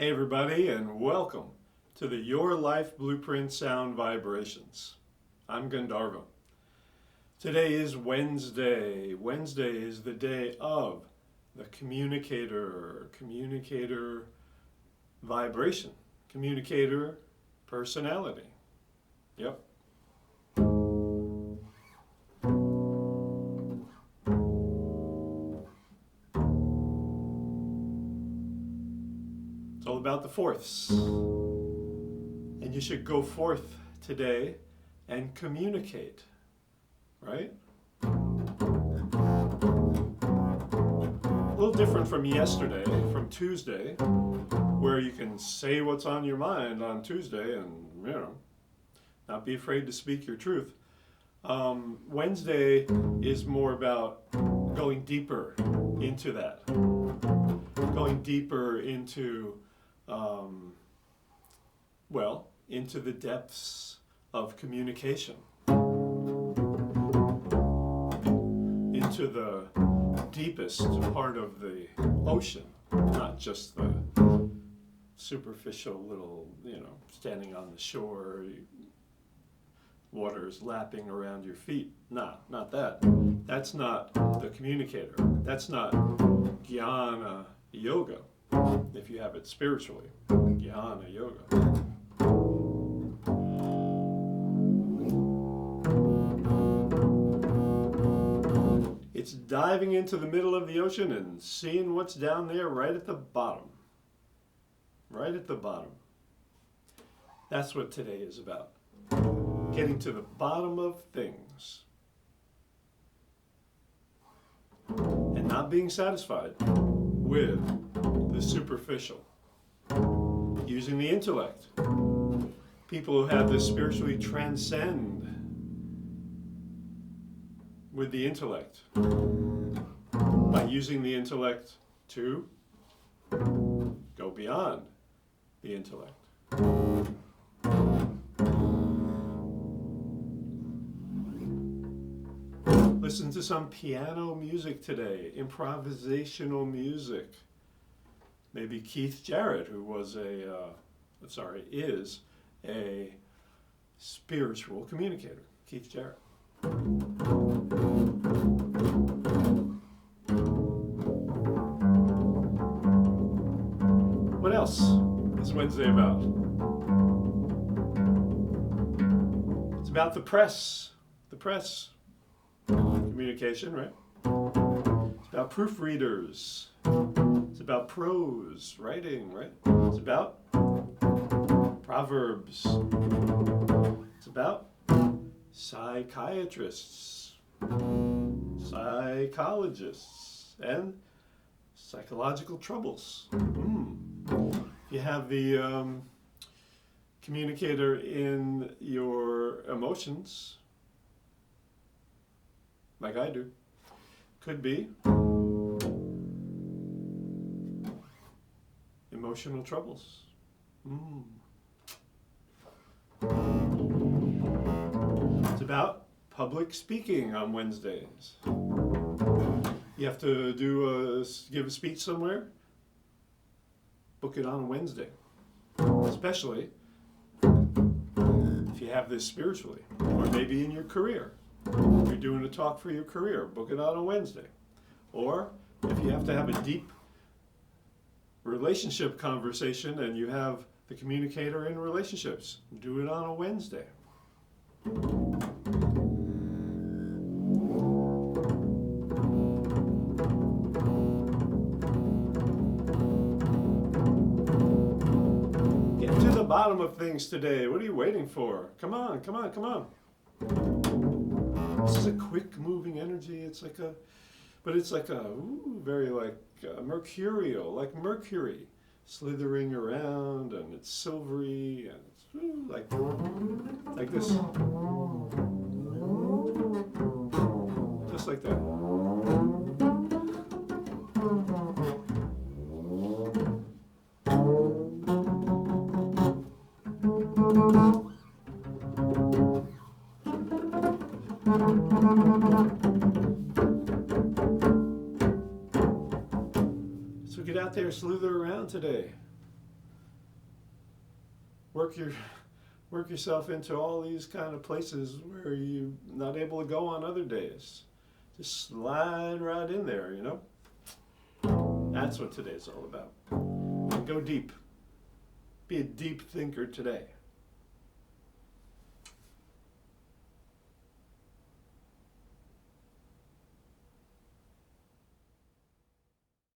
Hey everybody, and welcome to the Your Life Blueprint Sound Vibrations. I'm Gandharva. Today is Wednesday. Wednesday is the day of the Communicator vibration, Communicator personality. Yep. It's all about the fourths. And you should go forth today and communicate, right? A little different from yesterday, from Tuesday, where you can say what's on your mind on Tuesday and, not be afraid to speak your truth. Wednesday is more about going deeper into that, going deeper into into the depths of communication, into the deepest part of the ocean, not just the superficial little, standing on the shore, water is lapping around your feet. Nah, not that. That's not the communicator. That's not jnana yoga, if you have it spiritually. Jnana yoga. It's diving into the middle of the ocean and seeing what's down there right at the bottom. Right at the bottom. That's what today is about. Getting to the bottom of things. And not being satisfied with the superficial. Using the intellect. People who have this spiritually transcend with the intellect, by using the intellect to go beyond the intellect. Listen to some piano music today, improvisational music. Maybe Keith Jarrett, who was is a spiritual communicator. Keith Jarrett. What else is Wednesday about? It's about the press. The press. Communication, right? It's about proofreaders. It's about prose, writing, right? It's about proverbs. It's about psychiatrists, psychologists, and psychological troubles. You have the communicator in your emotions, like I do. Could be emotional troubles. It's about public speaking on Wednesdays. You have to give a speech somewhere, book it on a Wednesday. Especially if you have this spiritually, or maybe in your career. If you're doing a talk for your career, book it on a Wednesday. Or if you have to have a deep relationship conversation and you have the communicator in relationships, do it on a Wednesday. Get to the bottom of things today. What are you waiting for? Come on, come on, come on. This is a quick moving energy. It's like very mercurial, like Mercury, slithering around, and it's silvery, and it's like this, just like that. So get out there, slither around today. work your work yourself into all these kind of places where you're not able to go on other days. Just slide right in there, you know? That's what today's all about. And go deep. Be a deep thinker today.